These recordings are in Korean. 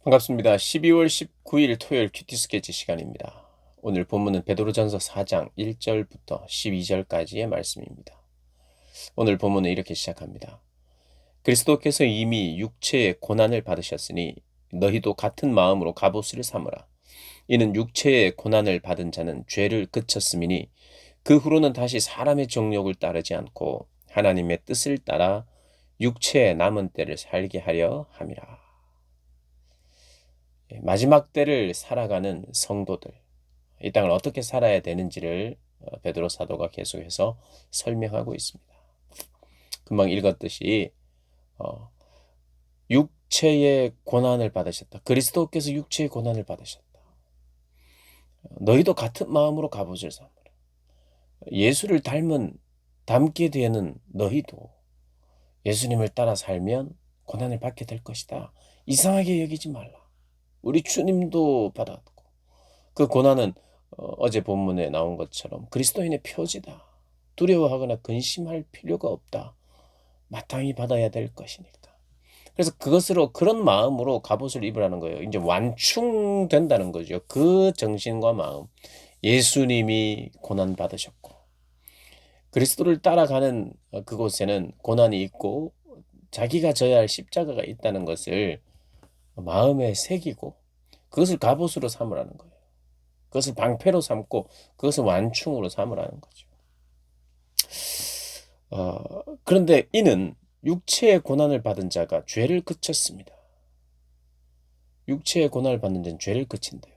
반갑습니다. 12월 19일 토요일 큐티 스케치 시간입니다. 오늘 본문은 베드로전서 4장 1절부터 12절까지의 말씀입니다. 오늘 본문은 이렇게 시작합니다. 그리스도께서 이미 육체의 고난을 받으셨으니 너희도 같은 마음으로 갑옷을 삼으라. 이는 육체의 고난을 받은 자는 죄를 그쳤음이니 그 후로는 다시 사람의 정욕을 따르지 않고 하나님의 뜻을 따라 육체의 남은 때를 살게 하려 함이라. 마지막 때를 살아가는 성도들, 이 땅을 어떻게 살아야 되는지를 베드로 사도가 계속해서 설명하고 있습니다. 금방 읽었듯이 어, 육체의 고난을 받으셨다. 그리스도께서 육체의 고난을 받으셨다. 너희도 같은 마음으로 갑옷을 삼으라. 예수를 닮게 되는 너희도 예수님을 따라 살면 고난을 받게 될 것이다. 이상하게 여기지 말라. 우리 주님도 받았고 그 고난은 어제 본문에 나온 것처럼 그리스도인의 표지다. 두려워하거나 근심할 필요가 없다. 마땅히 받아야 될 것이니까. 그래서 그것으로 그런 마음으로 갑옷을 입으라는 거예요. 이제 완충된다는 거죠. 그 정신과 마음. 예수님이 고난 받으셨고 그리스도를 따라가는 그곳에는 고난이 있고 자기가 져야 할 십자가가 있다는 것을 마음에 새기고 그것을 갑옷으로 삼으라는 거예요. 그것을 방패로 삼고 그것을 완충으로 삼으라는 거죠. 그런데 이는 육체의 고난을 받은 자가 죄를 그쳤습니다. 육체의 고난을 받는 자는 죄를 그친대요.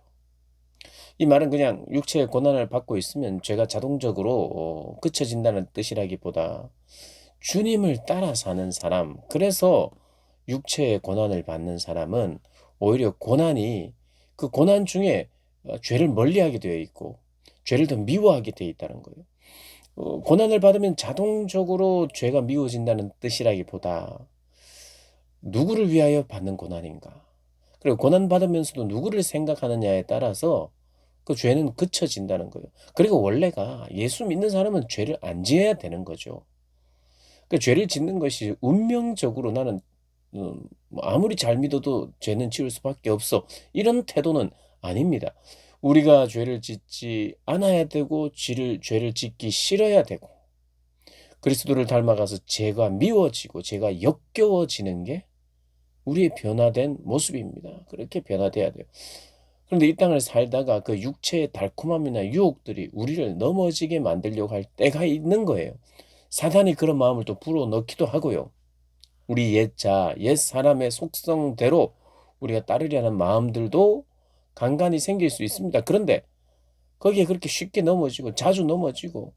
이 말은 그냥 육체의 고난을 받고 있으면 죄가 자동적으로 그쳐진다는 뜻이라기보다 주님을 따라 사는 사람, 그래서 육체의 고난을 받는 사람은 오히려 그 고난 중에 죄를 멀리하게 되어 있고 죄를 더 미워하게 되어 있다는 거예요. 고난을 받으면 자동적으로 죄가 미워진다는 뜻이라기보다 누구를 위하여 받는 고난인가? 그리고 고난받으면서도 누구를 생각하느냐에 따라서 그 죄는 그쳐진다는 거예요. 그리고 원래가 예수 믿는 사람은 죄를 안 지어야 되는 거죠. 그 죄를 짓는 것이 운명적으로 나는 뭐 아무리 잘 믿어도 죄는 지을 수밖에 없어. 이런 태도는 아닙니다. 우리가 죄를 짓지 않아야 되고 죄를 짓기 싫어야 되고 그리스도를 닮아가서 죄가 미워지고 죄가 역겨워지는 게 우리의 변화된 모습입니다. 그렇게 변화돼야 돼요. 그런데 이 땅을 살다가 그 육체의 달콤함이나 유혹들이 우리를 넘어지게 만들려고 할 때가 있는 거예요. 사단이 그런 마음을 또 불어넣기도 하고요. 우리 옛 사람의 속성대로 우리가 따르려는 마음들도 간간히 생길 수 있습니다. 그런데 거기에 그렇게 쉽게 넘어지고 자주 넘어지고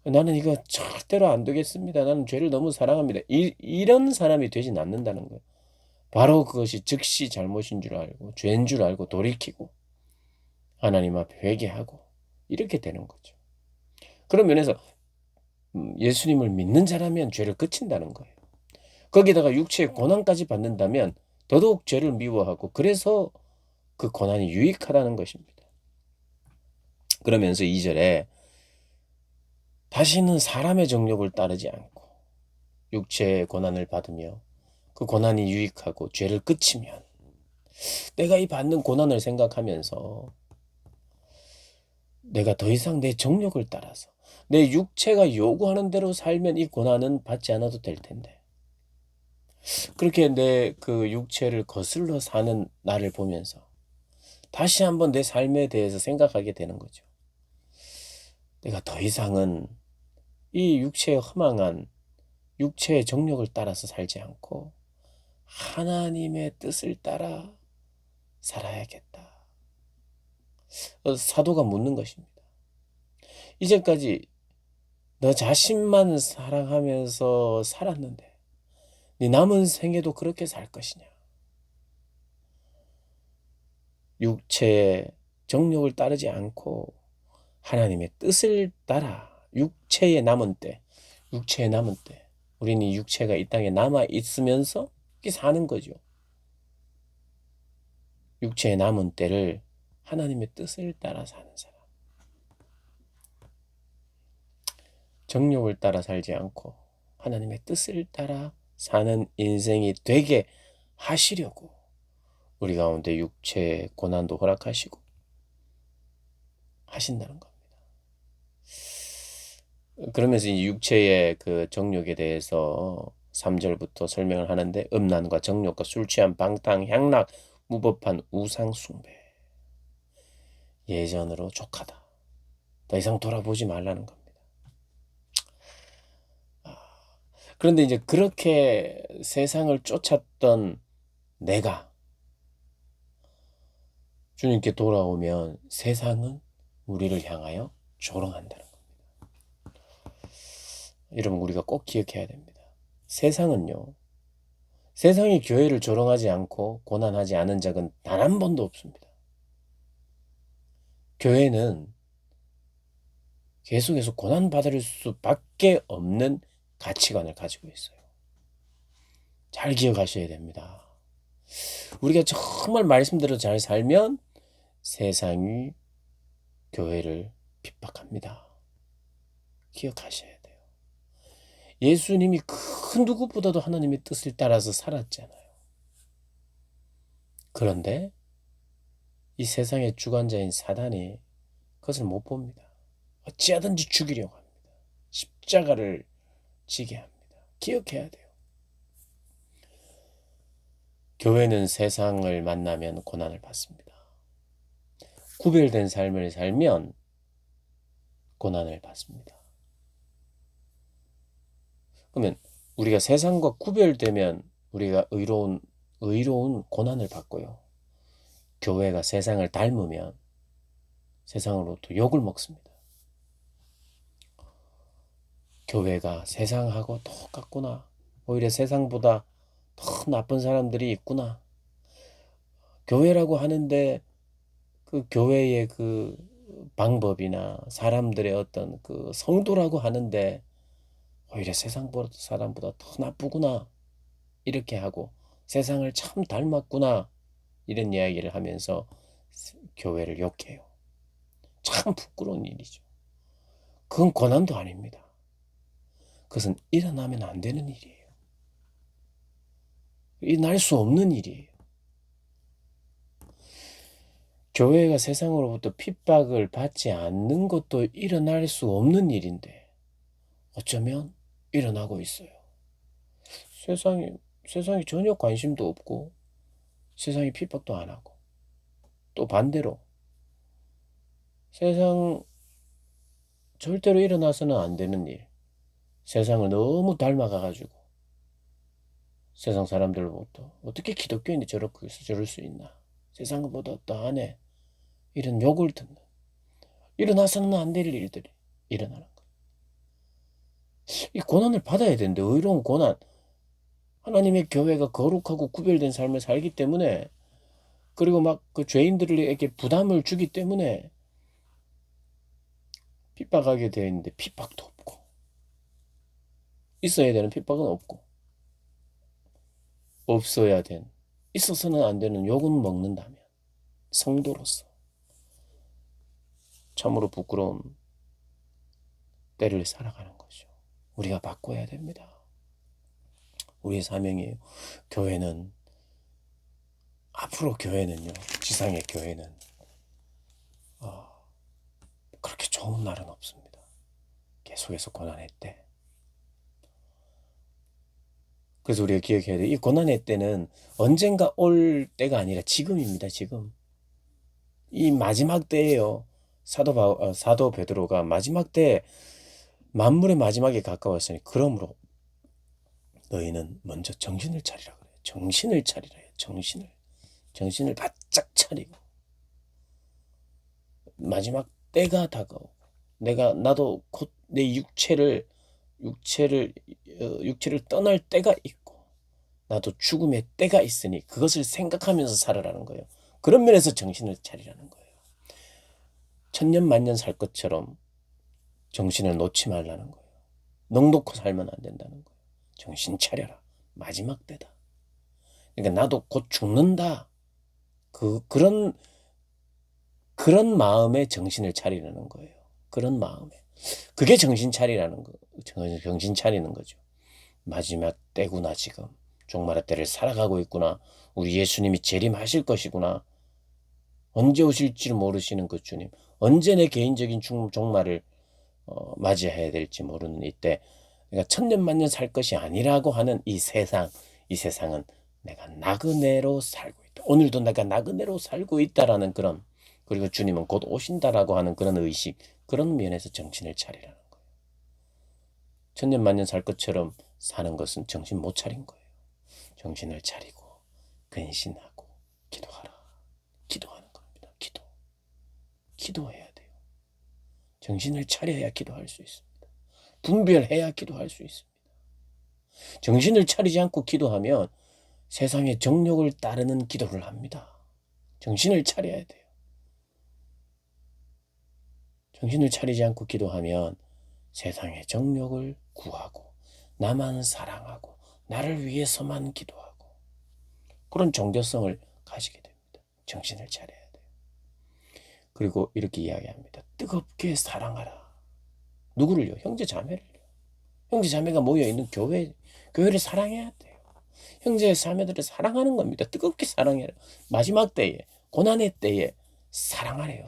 나는 이거 절대로 안 되겠습니다. 나는 죄를 너무 사랑합니다. 이런 사람이 되진 않는다는 거예요. 바로 그것이 즉시 잘못인 줄 알고 죄인 줄 알고 돌이키고 하나님 앞에 회개하고 이렇게 되는 거죠. 그런 면에서 예수님을 믿는 자라면 죄를 그친다는 거예요. 거기다가 육체의 고난까지 받는다면 더더욱 죄를 미워하고 그래서 그 고난이 유익하다는 것입니다. 그러면서 2절에 다시는 사람의 정욕을 따르지 않고 육체의 고난을 받으며 그 고난이 유익하고 죄를 그치면 내가 이 받는 고난을 생각하면서 내가 더 이상 내 정욕을 따라서 내 육체가 요구하는 대로 살면 이 고난은 받지 않아도 될 텐데 그렇게 내 그 육체를 거슬러 사는 나를 보면서 다시 한번 내 삶에 대해서 생각하게 되는 거죠. 내가 더 이상은 이 육체의 허망한 육체의 정욕을 따라서 살지 않고 하나님의 뜻을 따라 살아야겠다. 사도가 묻는 것입니다. 이제까지 너 자신만 사랑하면서 살았는데 네 남은 생에도 그렇게 살 것이냐? 육체의 정욕을 따르지 않고 하나님의 뜻을 따라 육체의 남은 때, 우리는 이 육체가 이 땅에 남아 있으면서 이렇게 사는 거죠. 육체의 남은 때를 하나님의 뜻을 따라 사는 사람. 정욕을 따라 살지 않고 하나님의 뜻을 따라 사는 인생이 되게 하시려고 우리 가운데 육체의 고난도 허락하시고 하신다는 겁니다. 그러면서 이 육체의 그 정욕에 대해서 3절부터 설명을 하는데, 음란과 정욕과 술 취한 방탕 향락 무법한 우상 숭배, 예전으로 족하다. 더 이상 돌아보지 말라는 겁니다. 그런데 이제 그렇게 세상을 쫓았던 내가 주님께 돌아오면 세상은 우리를 향하여 조롱한다는 겁니다. 여러분, 우리가 꼭 기억해야 됩니다. 세상은요, 세상이 교회를 조롱하지 않고 고난하지 않은 적은 단 한 번도 없습니다. 교회는 계속해서 고난받을 수밖에 없는 가치관을 가지고 있어요. 잘 기억하셔야 됩니다. 우리가 정말 말씀대로 잘 살면 세상이 교회를 핍박합니다. 기억하셔야 돼요. 예수님이 그 누구보다도 하나님의 뜻을 따라서 살았잖아요. 그런데 이 세상의 주관자인 사단이 그것을 못 봅니다. 어찌하든지 죽이려고 합니다. 십자가를 지게 합니다. 기억해야 돼요. 교회는 세상을 만나면 고난을 받습니다. 구별된 삶을 살면 고난을 받습니다. 그러면 우리가 세상과 구별되면 우리가 의로운 고난을 받고요. 교회가 세상을 닮으면 세상으로부터 욕을 먹습니다. 교회가 세상하고 똑같구나. 오히려 세상보다 더 나쁜 사람들이 있구나. 교회라고 하는데 그 교회의 그 방법이나 사람들의 어떤 그 성도라고 하는데 오히려 세상보다 사람보다 더 나쁘구나. 이렇게 하고 세상을 참 닮았구나. 이런 이야기를 하면서 교회를 욕해요. 참 부끄러운 일이죠. 그건 고난도 아닙니다. 그것은 일어나면 안 되는 일이에요. 일어날 수 없는 일이에요. 교회가 세상으로부터 핍박을 받지 않는 것도 일어날 수 없는 일인데 어쩌면 일어나고 있어요. 세상이 전혀 관심도 없고 세상이 핍박도 안 하고, 또 반대로 세상 절대로 일어나서는 안 되는 일, 세상을 너무 닮아가가지고 세상 사람들로부터 어떻게 기독교인이 저럴 수 있나, 세상보다 어떠하네, 이런 욕을 듣는, 일어나서는 안 될 일들이 일어나는 거예요. 이 고난을 받아야 되는데, 의로운 고난, 하나님의 교회가 거룩하고 구별된 삶을 살기 때문에, 그리고 막 그 죄인들에게 부담을 주기 때문에 핍박하게 되어 있는데 핍박도 없고, 있어야 되는 핍박은 없고, 없어야 된, 있어서는 안 되는 욕은 먹는다면 성도로서 참으로 부끄러운 때를 살아가는 거죠. 우리가 바꿔야 됩니다. 우리의 사명이에요. 앞으로 교회는요, 지상의 교회는 그렇게 좋은 날은 없습니다. 계속해서 고난의 때. 그래서 우리가 기억해야 돼요. 이 고난의 때는 언젠가 올 때가 아니라 지금입니다. 지금. 이 마지막 때예요. 사도 베드로가 마지막 때, 만물의 마지막에 가까웠으니 그러므로 너희는 먼저 정신을 차리라 그래요. 정신을 차리라 해요. 정신을 바짝 차리고, 마지막 때가 다가오고, 나도 곧 내 육체를 떠날 때가 있고, 나도 죽음의 때가 있으니 그것을 생각하면서 살아라는 거예요. 그런 면에서 정신을 차리라는 거예요. 천년 만년 살 것처럼 정신을 놓지 말라는 거예요. 넋 놓고 살면 안 된다는 거예요. 정신 차려라. 마지막 때다. 그러니까 나도 곧 죽는다. 그런 마음에 정신을 차리라는 거예요. 그런 마음에. 그게 정신 차리라는 거, 정신 차리는 거죠. 마지막 때구나, 지금. 종말의 때를 살아가고 있구나. 우리 예수님이 재림하실 것이구나. 언제 오실지 모르시는 그 주님, 언제 내 개인적인 종말을 맞이해야 될지 모르는 이때, 내가 천년만년 살 것이 아니라고 하는 이 세상, 이 세상은 내가 나그네로 살고 있다. 오늘도 내가 나그네로 살고 있다라는 그런, 그리고 주님은 곧 오신다라고 하는 그런 의식, 그런 면에서 정신을 차리라는 거예요. 천년만년 살 것처럼 사는 것은 정신 못 차린 거예요. 정신을 차리고 근신하고 기도하라. 기도하는 겁니다. 기도해야 돼요. 정신을 차려야 기도할 수 있습니다. 분별해야 기도할 수 있습니다. 정신을 차리지 않고 기도하면 세상의 정욕을 따르는 기도를 합니다. 정신을 차려야 돼요. 정신을 차리지 않고 기도하면 세상의 정욕을 구하고 나만 사랑하고 나를 위해서만 기도하고 그런 종교성을 가지게 됩니다. 정신을 차려야 돼요. 그리고 이렇게 이야기합니다. 뜨겁게 사랑하라. 누구를요? 형제 자매를요. 형제 자매가 모여있는 교회를 사랑해야 돼요. 형제 자매들을 사랑하는 겁니다. 뜨겁게 사랑해라. 마지막 때에, 고난의 때에 사랑하래요.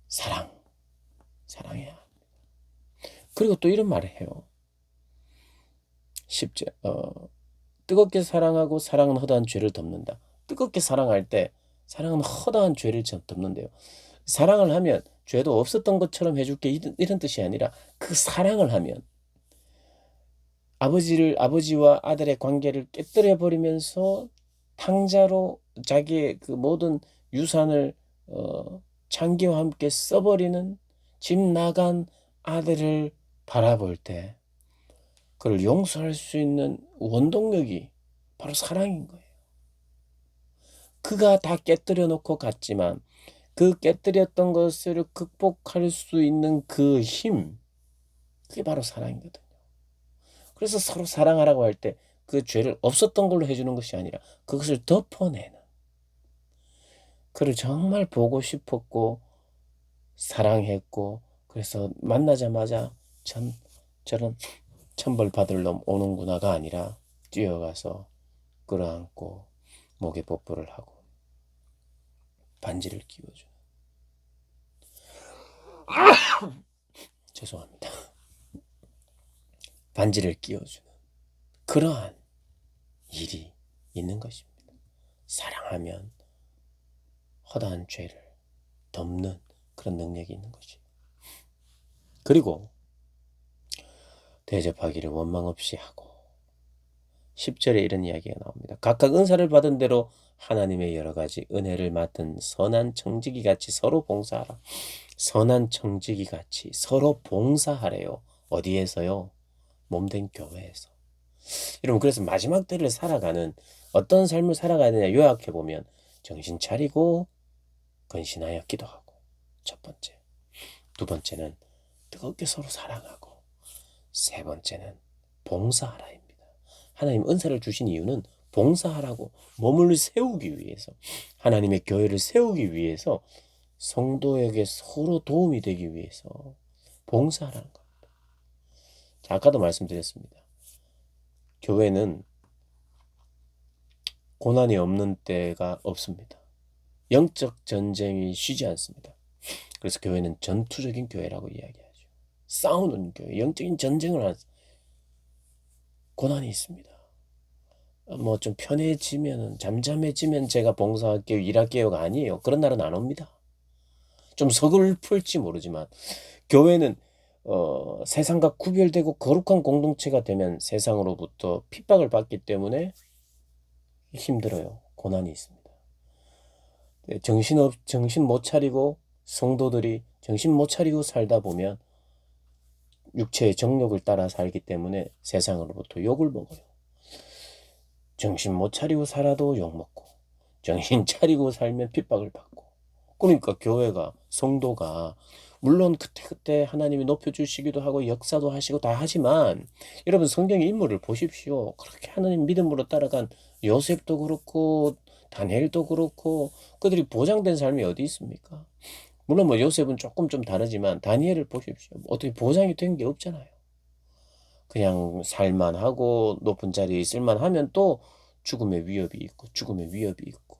사랑해야 합니다. 그리고 또 이런 말을 해요. 10절, 뜨겁게 사랑하고 사랑은 허다한 죄를 덮는다. 뜨겁게 사랑할 때 사랑은 허다한 죄를 덮는데요. 사랑을 하면 죄도 없었던 것처럼 해줄게 이런 뜻이 아니라 그 사랑을 하면 아버지와 아들의 관계를 깨뜨려 버리면서 탕자로 자기의 그 모든 유산을 창기와 함께 써버리는 집 나간 아들을 바라볼 때 그를 용서할 수 있는 원동력이 바로 사랑인 거예요. 그가 다 깨뜨려 놓고 갔지만 그 깨뜨렸던 것을 극복할 수 있는 그 힘, 그게 바로 사랑이거든요. 그래서 서로 사랑하라고 할 때 그 죄를 없었던 걸로 해주는 것이 아니라 그것을 덮어내는, 그를 정말 보고 싶었고 사랑했고 그래서 만나자마자 참 저런 천벌 받을 놈 오는구나가 아니라 뛰어가서 끌어안고 목에 뽀뽀를 하고 반지를 끼워주는, 죄송합니다. 반지를 끼워주는 그러한 일이 있는 것입니다. 사랑하면 허다한 죄를 덮는 그런 능력이 있는 것이. 그리고 대접하기를 원망 없이 하고 10절에 이런 이야기가 나옵니다. 각각 은사를 받은 대로 하나님의 여러 가지 은혜를 맡은 선한 청지기 같이 서로 봉사하라. 선한 청지기 같이 서로 봉사하래요. 어디에서요? 몸된 교회에서. 여러분, 그래서 마지막 때를 살아가는 어떤 삶을 살아가야 되냐 요약해보면 정신 차리고 근신하여 기도하고 첫 번째, 두 번째는 뜨겁게 서로 사랑하고 세 번째는 봉사하라입니다. 하나님 은사를 주신 이유는 봉사하라고, 몸을 세우기 위해서, 하나님의 교회를 세우기 위해서, 성도에게 서로 도움이 되기 위해서 봉사하라는 겁니다. 자, 아까도 말씀드렸습니다. 교회는 고난이 없는 때가 없습니다. 영적 전쟁이 쉬지 않습니다. 그래서 교회는 전투적인 교회라고 이야기하죠. 싸우는 교회, 영적인 전쟁을 하는, 고난이 있습니다. 뭐 좀 편해지면, 잠잠해지면 제가 봉사할게요, 일할게요가 아니에요. 그런 날은 안 옵니다. 좀 서글플지 모르지만 교회는 세상과 구별되고 거룩한 공동체가 되면 세상으로부터 핍박을 받기 때문에 힘들어요. 고난이 있습니다. 정신 못 차리고 성도들이 정신 못 차리고 살다 보면 육체의 정욕을 따라 살기 때문에 세상으로부터 욕을 먹어요. 정신 못 차리고 살아도 욕먹고 정신 차리고 살면 핍박을 받고. 그러니까 교회가, 성도가 물론 그때그때 하나님이 높여주시기도 하고 역사도 하시고 다 하지만 여러분 성경의 인물을 보십시오. 그렇게 하나님 믿음으로 따라간 요셉도 그렇고 다니엘도 그렇고 그들이 보장된 삶이 어디 있습니까? 물론 뭐 요셉은 조금 좀 다르지만 다니엘을 보십시오. 어떻게 보장이 된 게 없잖아요. 그냥 살만하고 높은 자리에 있을만 하면 또 죽음의 위협이 있고 죽음의 위협이 있고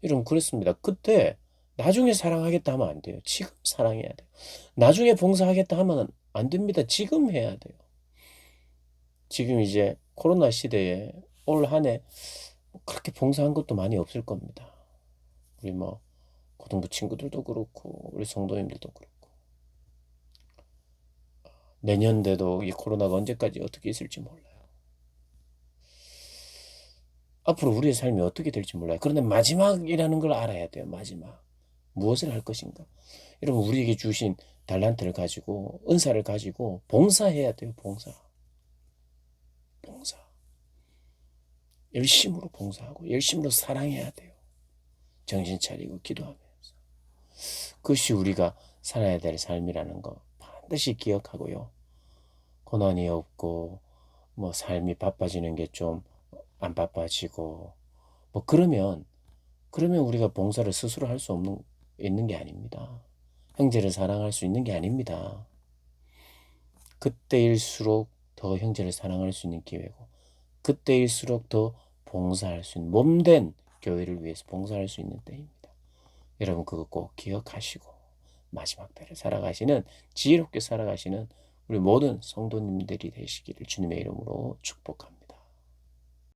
이러면 그렇습니다. 그때 나중에 사랑하겠다 하면 안 돼요. 지금 사랑해야 돼요. 나중에 봉사하겠다 하면 안 됩니다. 지금 해야 돼요. 지금 이제 코로나 시대에 올 한 해 그렇게 봉사한 것도 많이 없을 겁니다. 우리 뭐 고등부 친구들도 그렇고 우리 성도님들도 그렇고 내년 돼도 이 코로나가 언제까지 어떻게 있을지 몰라요. 앞으로 우리의 삶이 어떻게 될지 몰라요. 그런데 마지막이라는 걸 알아야 돼요. 마지막. 무엇을 할 것인가? 여러분 우리에게 주신 달란트를 가지고 은사를 가지고 봉사해야 돼요. 봉사. 봉사. 열심으로 봉사하고 열심으로 사랑해야 돼요. 정신 차리고 기도하면서. 그것이 우리가 살아야 될 삶이라는 거 반드시 기억하고요. 고난이 없고 뭐 삶이 바빠지는 게 좀 안 바빠지고 뭐 그러면 우리가 봉사를 스스로 할 수 없는 있는 게 아닙니다. 형제를 사랑할 수 있는 게 아닙니다. 그때일수록 더 형제를 사랑할 수 있는 기회고 그때일수록 더 봉사할 수 있는 몸된 교회를 위해서 봉사할 수 있는 때입니다. 여러분 그거 꼭 기억하시고 마지막 때를 살아가시는 지혜롭게 살아가시는 우리 모든 성도님들이 되시기를 주님의 이름으로 축복합니다.